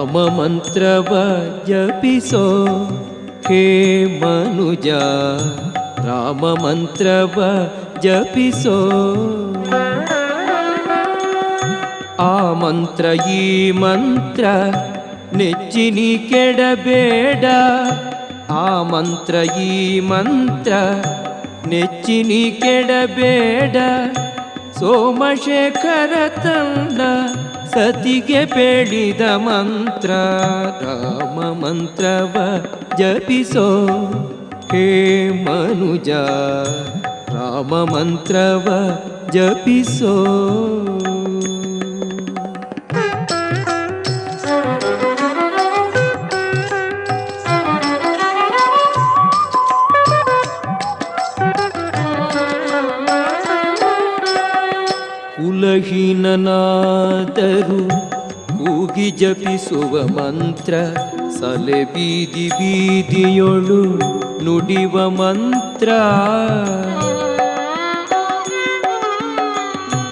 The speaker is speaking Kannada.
ರಾಮ ಮಂತ್ರವ ಜಪಿಸೋ ಹೇ ಮನುಜ, ರಾಮ ಮಂತ್ರವ ಜಪಿಸೋ. ಆ ಮಂತ್ರ ಈ ಮಂತ್ರ ನೆಚ್ಚಿನಿ ಕೆಡಬೇಡ, ಆ ಮಂತ್ರ ಈ ಮಂತ್ರ ನೆಚ್ಚಿನಿ ಕೆಡಬೇಡ. ಸೋಮಶೇಖರ ತಂದ ಸತಿಗೆ ಬೇಡಿದ ಮಂತ್ರ, ರಾಮ ಮಂತ್ರವ ಜಪಿಸೋ ಹೇ ಮನುಜ, ರಾಮ ಮಂತ್ರವ ಜಪಿಸೋ. ಕುಲಹೀನನಾದರೂ ಕೂಗಿ ಜಪಿಸುವ ಮಂತ್ರ, ಸಲೆ ಬೀದಿ ಬೀದಿಯೊಳು ನುಡಿವ ಮಂತ್ರ.